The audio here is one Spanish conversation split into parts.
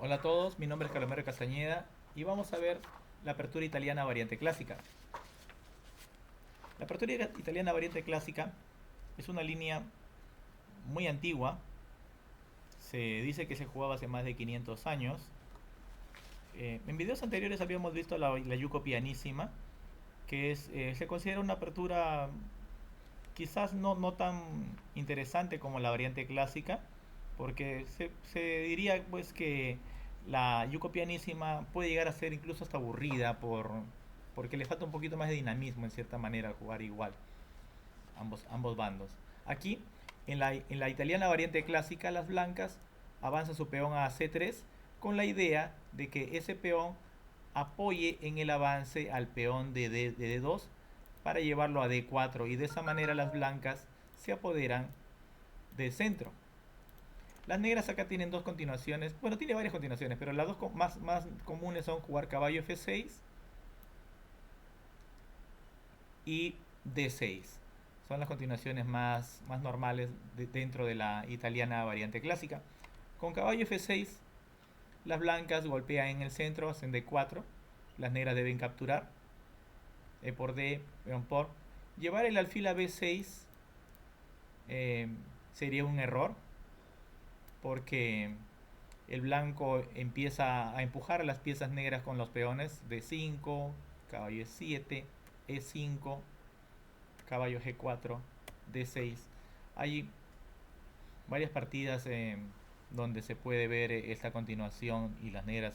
Hola a todos, mi nombre es Carlos Castañeda y vamos a ver la apertura italiana variante clásica. La apertura italiana variante clásica es una línea muy antigua, se dice que se jugaba hace más de 500 años. En videos anteriores habíamos visto la Yuco Pianissima, que se considera una apertura quizás no tan interesante como la variante clásica, porque se diría pues que la Yuco Pianissima puede llegar a ser incluso hasta aburrida porque le falta un poquito más de dinamismo en cierta manera al jugar igual ambos bandos. Aquí, en la italiana variante clásica, las blancas avanzan su peón a C3 con la idea de que ese peón apoye en el avance al peón de D2 para llevarlo a D4 y de esa manera las blancas se apoderan del centro. Las negras acá tienen dos continuaciones, bueno, tiene varias continuaciones, pero las dos más comunes son jugar caballo F6 y D6. Son las continuaciones más normales dentro de la italiana variante clásica. Con caballo F6, las blancas golpean en el centro, hacen D4, las negras deben capturar, E por D, peón por. Llevar el alfil a B6 eh, sería un error, porque el blanco empieza a empujar a las piezas negras con los peones D5, caballo E7, E5, caballo G4, D6. Hay varias partidas donde se puede ver esta continuación y las negras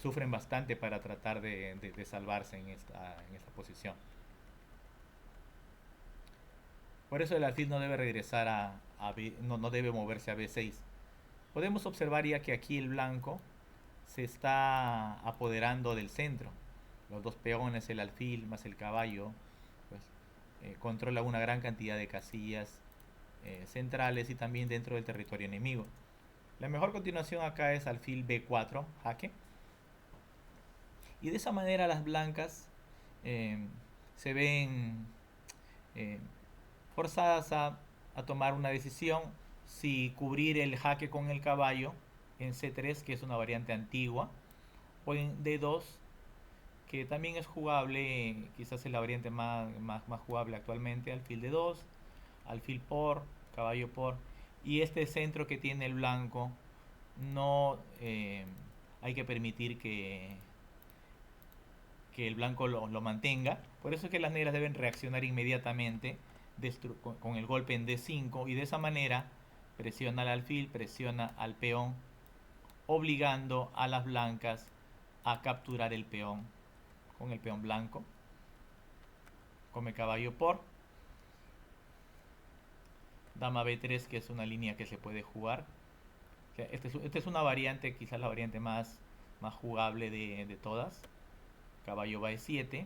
sufren bastante para tratar de salvarse en esta posición. Por eso el alfil no debe regresar a B, no debe moverse a B6. Podemos observar ya que aquí el blanco se está apoderando del centro. Los dos peones, el alfil más el caballo, pues controla una gran cantidad de casillas centrales y también dentro del territorio enemigo. La mejor continuación acá es alfil B4, jaque. Y de esa manera las blancas eh, se ven eh, forzadas a tomar una decisión si cubrir el jaque con el caballo en C3, que es una variante antigua, o en D2, que también es jugable, quizás es la variante más jugable actualmente, alfil D2, alfil por, caballo por, y este centro que tiene el blanco no hay que permitir que el blanco lo mantenga. Por eso es que las negras deben reaccionar inmediatamente con el golpe en D5 y de esa manera presiona al alfil, presiona al peón, obligando a las blancas a capturar el peón con el peón blanco. Come caballo por. Dama B3, que es una línea que se puede jugar. O sea, esta es una variante, quizás la variante más jugable de todas. Caballo va E7.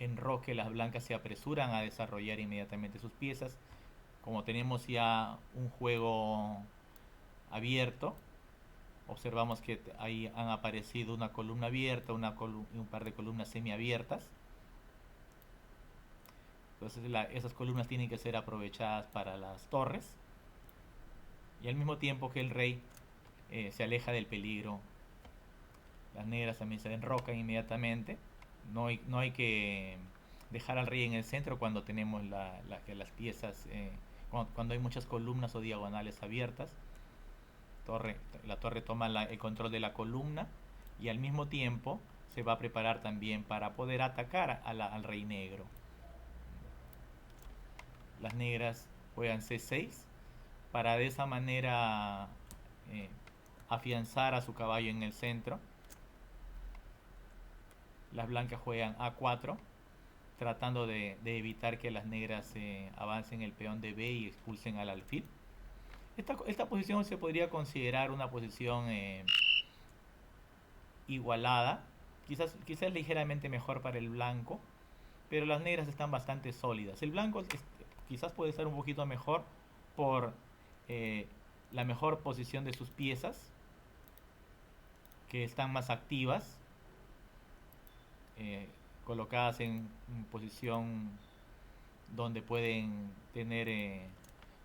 En roque las blancas se apresuran a desarrollar inmediatamente sus piezas. Como tenemos ya un juego abierto, observamos que ahí han aparecido una columna abierta, un par de columnas semiabiertas. Entonces esas columnas tienen que ser aprovechadas para las torres. Y al mismo tiempo que el rey se aleja del peligro, las negras también se enrocan inmediatamente. No hay que dejar al rey en el centro cuando tenemos las piezas, cuando hay muchas columnas o diagonales abiertas. La torre toma el control de la columna y al mismo tiempo se va a preparar también para poder atacar al rey negro. Las negras juegan C6 para de esa manera eh, afianzar a su caballo en el centro. Las blancas juegan A4 tratando de evitar que las negras avancen el peón de B y expulsen al alfil. Esta posición se podría considerar una posición igualada, quizás ligeramente mejor para el blanco, pero las negras están bastante sólidas. El blanco quizás puede estar un poquito mejor por eh, la mejor posición de sus piezas, que están más activas, eh, colocadas en posición donde pueden tener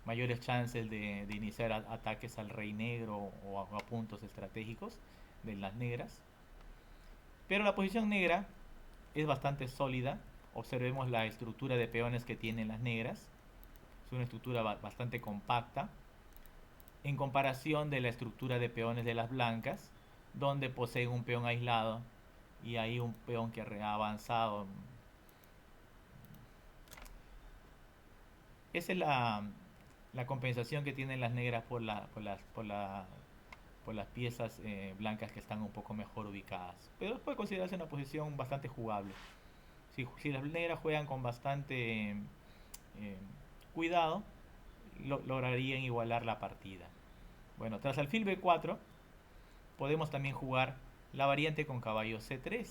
mayores chances de iniciar ataques al rey negro o a puntos estratégicos de las negras. Pero la posición negra es bastante sólida. Observemos la estructura de peones que tienen las negras. Es una estructura bastante compacta en comparación de la estructura de peones de las blancas, donde poseen un peón aislado y hay un peón que ha avanzado. Esa es la compensación que tienen las negras por las piezas blancas que están un poco mejor ubicadas. Pero puede considerarse una posición bastante jugable. Si las negras juegan con bastante cuidado, lograrían igualar la partida. Bueno, tras alfil b4 podemos también jugar la variante con caballo c3,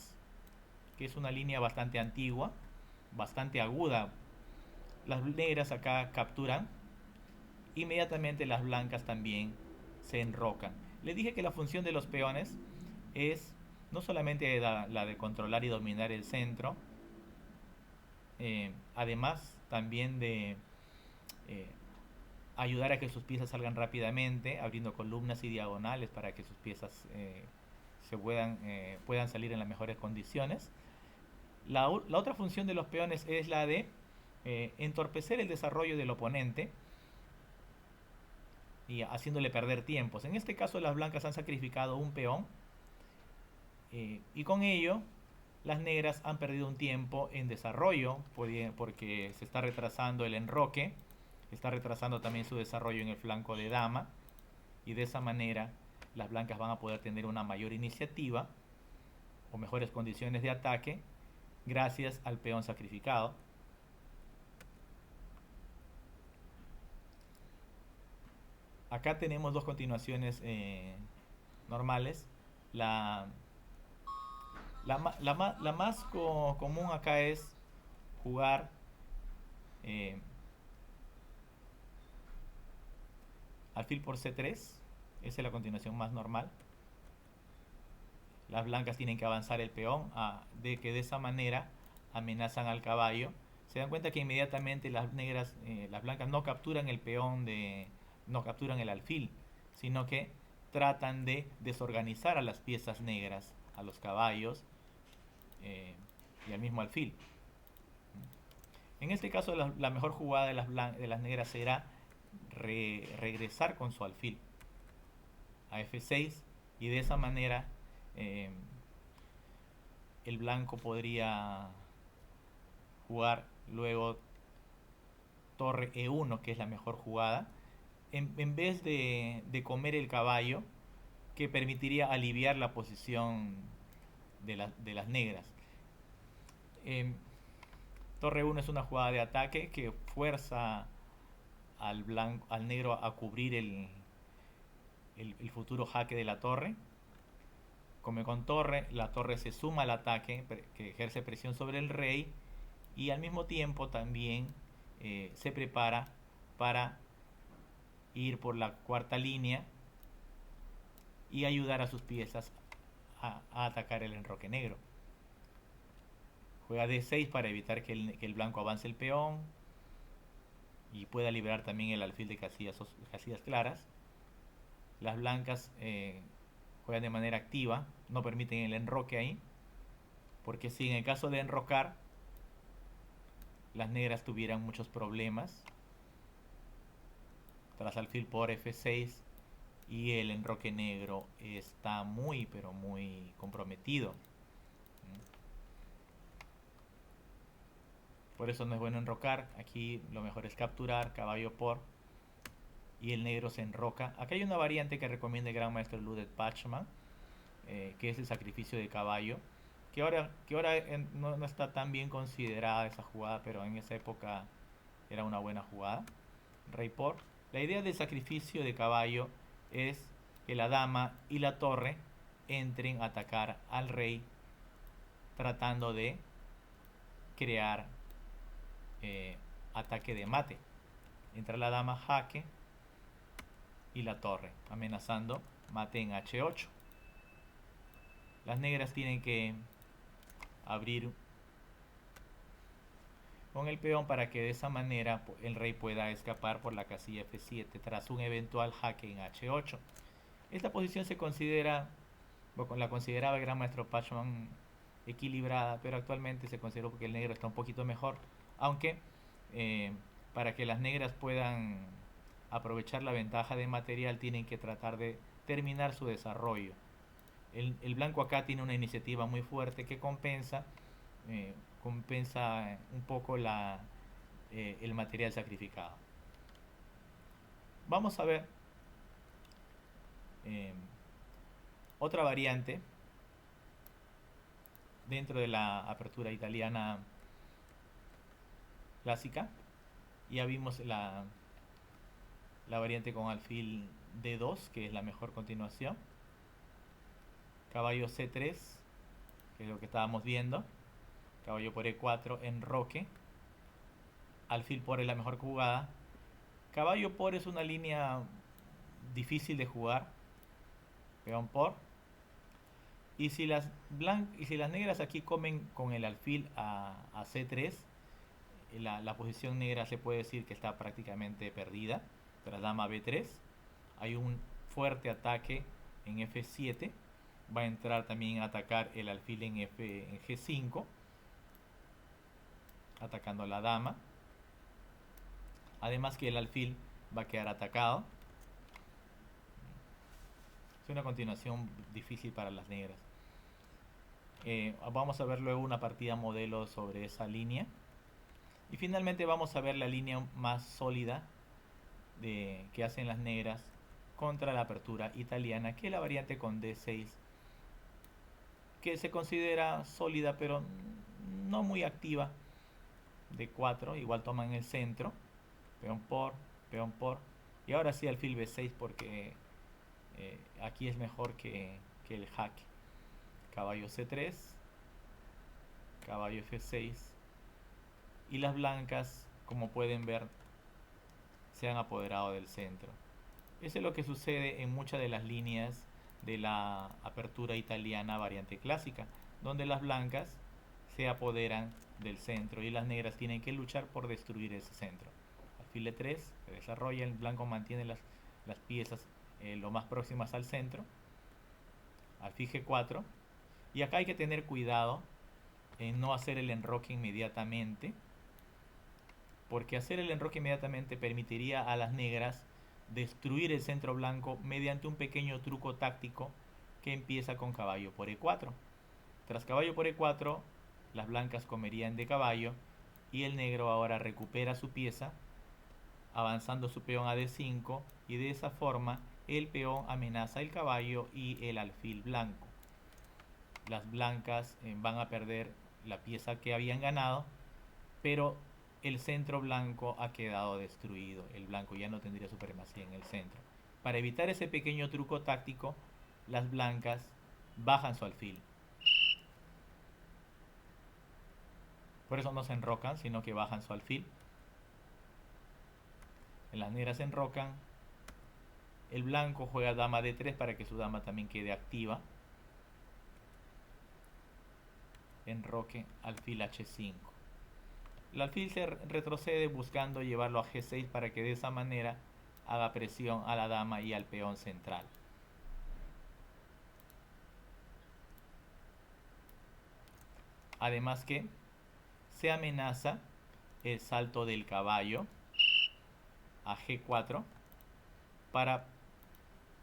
que es una línea bastante antigua, bastante aguda. Las negras acá capturan, inmediatamente las blancas también se enrocan. Les dije que la función de los peones es no solamente la de controlar y dominar el centro, además también de ayudar a que sus piezas salgan rápidamente, abriendo columnas y diagonales para que sus piezas puedan salir en las mejores condiciones. La otra función de los peones es la de entorpecer el desarrollo del oponente y haciéndole perder tiempos. En este caso las blancas han sacrificado un peón y con ello las negras han perdido un tiempo en desarrollo porque se está retrasando el enroque, está retrasando también su desarrollo en el flanco de dama y de esa manera las blancas van a poder tener una mayor iniciativa o mejores condiciones de ataque gracias al peón sacrificado. Acá tenemos dos continuaciones normales. La más común acá es jugar alfil por c3. Esa es la continuación más normal. Las blancas tienen que avanzar el peón de esa manera amenazan al caballo. Se dan cuenta que inmediatamente las blancas no capturan el peón no capturan el alfil, sino que tratan de desorganizar a las piezas negras, a los caballos y al mismo alfil. En este caso la mejor jugada de las negras será regresar con su alfil a f6 y de esa manera el blanco podría jugar luego torre e1, que es la mejor jugada, en vez de comer el caballo, que permitiría aliviar la posición de las negras. Torre 1 es una jugada de ataque que fuerza al negro a cubrir el futuro jaque de la torre. Come con torre, la torre se suma al ataque que ejerce presión sobre el rey y al mismo tiempo también se prepara para ir por la cuarta línea y ayudar a sus piezas a atacar el enroque negro. Juega d6 para evitar que el blanco avance el peón y pueda liberar también el alfil de casillas claras. Las blancas juegan de manera activa, no permiten el enroque ahí, porque si en el caso de enrocar las negras tuvieran muchos problemas tras alfil por f6 y el enroque negro está muy pero muy comprometido. Por eso no es bueno enrocar. Aquí lo mejor es capturar, caballo por, y el negro se enroca. Acá hay una variante que recomienda el gran maestro Ludwig Bachmann, que es el sacrificio de caballo, que ahora no está tan bien considerada esa jugada, pero en esa época era una buena jugada. Rey por. La idea del sacrificio de caballo es que la dama y la torre entren a atacar al rey, tratando de crear ataque de mate. Entra la dama jaque y la torre, amenazando mate en h8. Las negras tienen que abrir con el peón para que de esa manera el rey pueda escapar por la casilla F7 tras un eventual jaque en H8. Esta posición se considera, o la consideraba el gran maestro Pachman, equilibrada, pero actualmente se consideró que el negro está un poquito mejor, aunque para que las negras puedan aprovechar la ventaja de material tienen que tratar de terminar su desarrollo. El blanco acá tiene una iniciativa muy fuerte que compensa un poco el material sacrificado. Vamos a ver otra variante dentro de la apertura italiana clásica. Ya vimos la variante con alfil D2, que es la mejor continuación. Caballo C3, que es lo que estábamos viendo. Caballo por E4, enroque. Alfil por es la mejor jugada. Caballo por es una línea difícil de jugar. Peón por. Y si las negras aquí comen con el alfil a C3, la posición negra se puede decir que está prácticamente perdida. Tras dama B3 hay un fuerte ataque en F7. Va a entrar también a atacar el alfil en G5, atacando a la dama. Además que el alfil va a quedar atacado. Es una continuación difícil para las negras. Vamos a ver luego una partida modelo sobre esa línea. Y finalmente vamos a ver la línea más sólida que hacen las negras contra la apertura italiana, que es la variante con D6, que se considera sólida pero no muy activa. D4, igual toman el centro, peón por, y ahora sí alfil B6 porque aquí es mejor que el jaque. Caballo C3, caballo F6, y las blancas, como pueden ver, se han apoderado del centro. Eso es lo que sucede en muchas de las líneas de la apertura italiana variante clásica, donde las blancas se apoderan del centro y las negras tienen que luchar por destruir ese centro. Alfil E3 se desarrolla, el blanco mantiene las piezas lo más próximas al centro. Alfil G4, y acá hay que tener cuidado en no hacer el enroque inmediatamente, porque hacer el enroque inmediatamente permitiría a las negras destruir el centro blanco mediante un pequeño truco táctico que empieza con caballo por E4. Tras caballo por E4, las blancas comerían de caballo y el negro ahora recupera su pieza avanzando su peón a D5, y de esa forma el peón amenaza el caballo y el alfil blanco. Las blancas van a perder la pieza que habían ganado, pero el centro blanco ha quedado destruido. El blanco ya no tendría supremacía en el centro. Para evitar ese pequeño truco táctico, las blancas bajan su alfil. Por eso no se enrocan, sino que bajan su alfil. Las negras se enrocan. El blanco juega dama D3 para que su dama también quede activa. Enroque, alfil H5. El alfil se retrocede buscando llevarlo a G6 para que de esa manera haga presión a la dama y al peón central. Además que se amenaza el salto del caballo a G4 para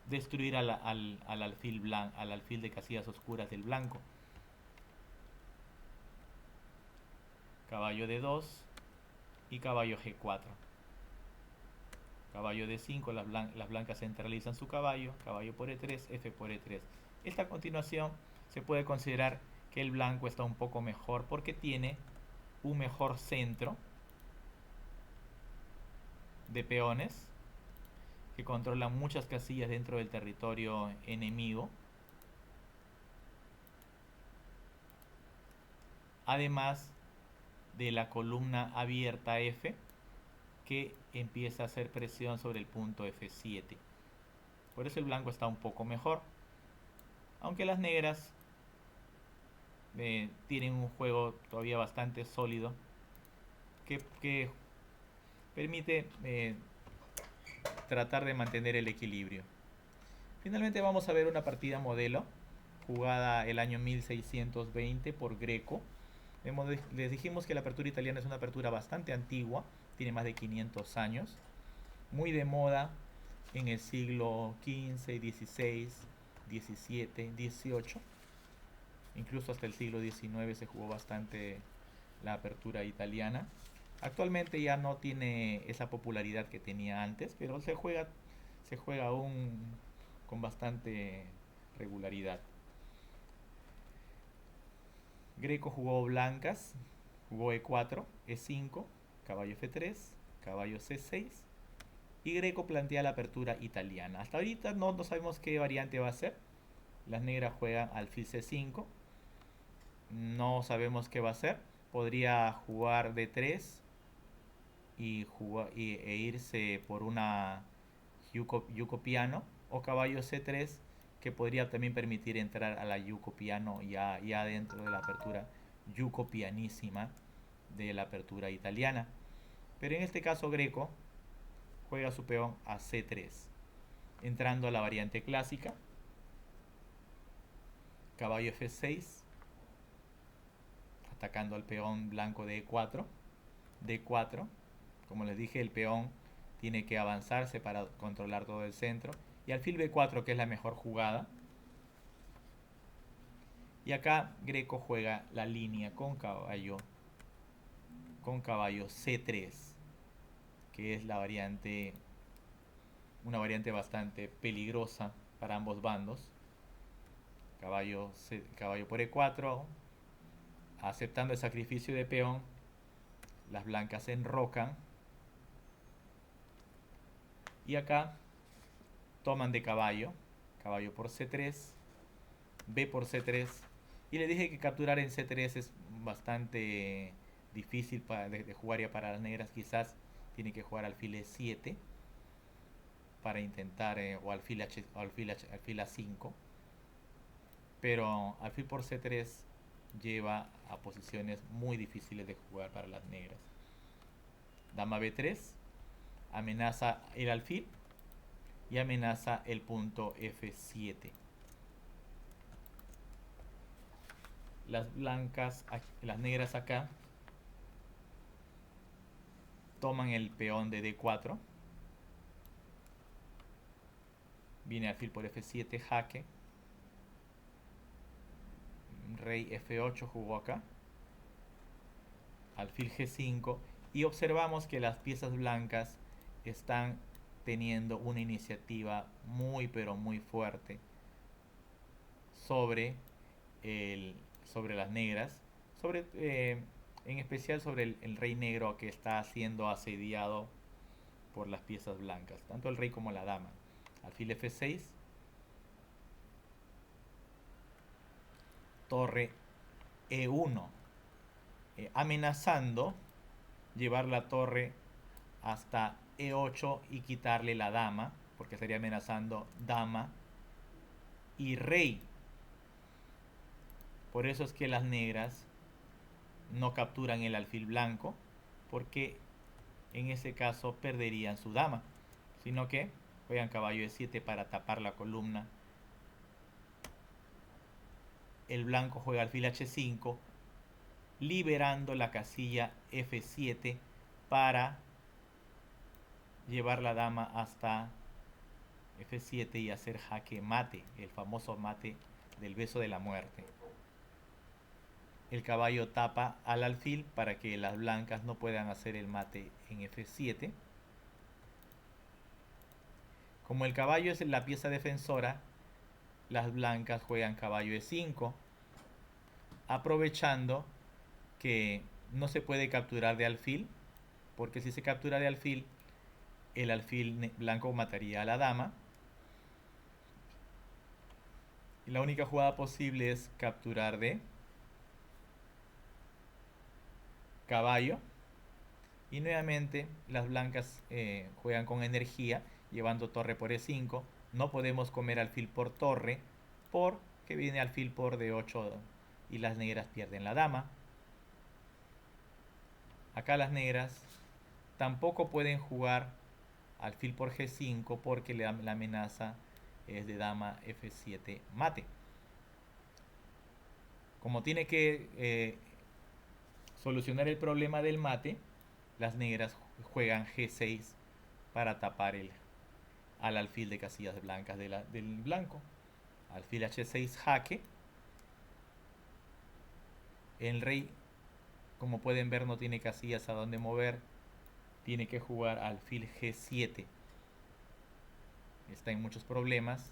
destruir al alfil de casillas oscuras del blanco. Caballo D2 y caballo G4. Caballo D5, las blancas centralizan su caballo. Caballo por E3, F por E3. Esta continuación se puede considerar que el blanco está un poco mejor porque tiene un mejor centro de peones que controlan muchas casillas dentro del territorio enemigo. Además de la columna abierta F, que empieza a hacer presión sobre el punto F7. Por eso el blanco está un poco mejor, aunque las negras tienen un juego todavía bastante sólido que permite tratar de mantener el equilibrio. Finalmente vamos a ver una partida modelo jugada el año 1620 por Greco. Les dijimos que la apertura italiana es una apertura bastante antigua, tiene más de 500 años, muy de moda en el siglo XV, XVI, XVII, XVIII, incluso hasta el siglo XIX se jugó bastante la apertura italiana. Actualmente ya no tiene esa popularidad que tenía antes, pero se juega aún con bastante regularidad. Greco jugó blancas, jugó E4, E5, caballo F3, caballo C6 y Greco plantea la apertura italiana. Hasta ahorita no sabemos qué variante va a ser. Las negras juegan alfil C5, no sabemos qué va a ser. Podría jugar D3 e irse por una yuco piano o caballo C3, que podría también permitir entrar a la yuco piano ya dentro de la apertura yuco pianísima de la apertura italiana. Pero en este caso Greco juega su peón a C3, entrando a la variante clásica, caballo F6, atacando al peón blanco de E4, D4. Como les dije, el peón tiene que avanzarse para controlar todo el centro. Y alfil B4, que es la mejor jugada. Y acá Greco juega la línea con caballo C3, que es la variante, una variante bastante peligrosa para ambos bandos. Caballo por E4, aceptando el sacrificio de peón, las blancas se enrocan. Y acá toman de caballo por C3, B por C3. Y le dije que capturar en C3 es bastante difícil de jugar, ya para las negras quizás tiene que jugar alfil E7 para intentar, o alfil A5. Pero alfil por C3 lleva a posiciones muy difíciles de jugar para las negras. Dama B3 amenaza el alfil y amenaza el punto F7. Las negras acá toman el peón de D4. Viene alfil por F7, jaque. Rey F8 jugó acá. Alfil G5. Y observamos que las piezas blancas están teniendo una iniciativa muy pero muy fuerte sobre las negras, en especial sobre el rey negro, que está siendo asediado por las piezas blancas, tanto el rey como la dama. Alfil F6, torre E1, amenazando llevar la torre hasta E8 y quitarle la dama, porque estaría amenazando dama y rey. Por eso es que las negras no capturan el alfil blanco, porque en ese caso perderían su dama, sino que juegan caballo E7 para tapar la columna. El blanco juega alfil H5, liberando la casilla F7 para llevar la dama hasta F7 y hacer jaque mate, el famoso mate del beso de la muerte. El caballo tapa al alfil para que las blancas no puedan hacer el mate en F7. Como el caballo es la pieza defensora, las blancas juegan caballo E5, aprovechando que no se puede capturar de alfil, porque si se captura de alfil, el alfil blanco mataría a la dama. Y la única jugada posible es capturar de caballo. Y nuevamente las blancas juegan con energía, llevando torre por E5. No podemos comer alfil por torre, porque viene alfil por D8 y las negras pierden la dama. Acá las negras tampoco pueden jugar alfil por G5 porque la amenaza es de dama F7 mate. Como tiene que solucionar el problema del mate, las negras juegan G6 para tapar al alfil de casillas blancas del blanco. Alfil H6 jaque. El rey, como pueden ver, no tiene casillas a donde mover. Tiene que jugar alfil G7. Está en muchos problemas.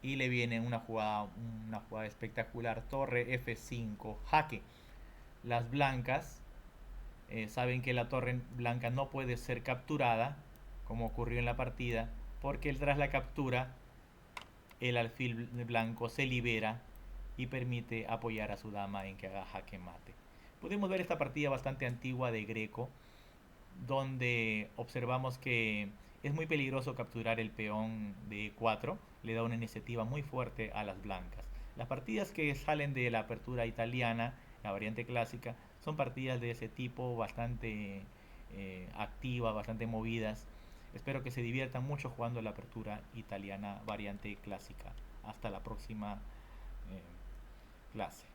Y le viene una jugada espectacular. Torre F5 jaque. Las blancas saben que la torre blanca no puede ser capturada, como ocurrió en la partida, porque tras la captura el alfil blanco se libera y permite apoyar a su dama en que haga jaque mate. Podemos ver esta partida bastante antigua de Greco, donde observamos que es muy peligroso capturar el peón de E4, le da una iniciativa muy fuerte a las blancas. Las partidas que salen de la apertura italiana, la variante clásica, son partidas de ese tipo, bastante activas, bastante movidas. Espero que se diviertan mucho jugando la apertura italiana variante clásica. Hasta la próxima clase.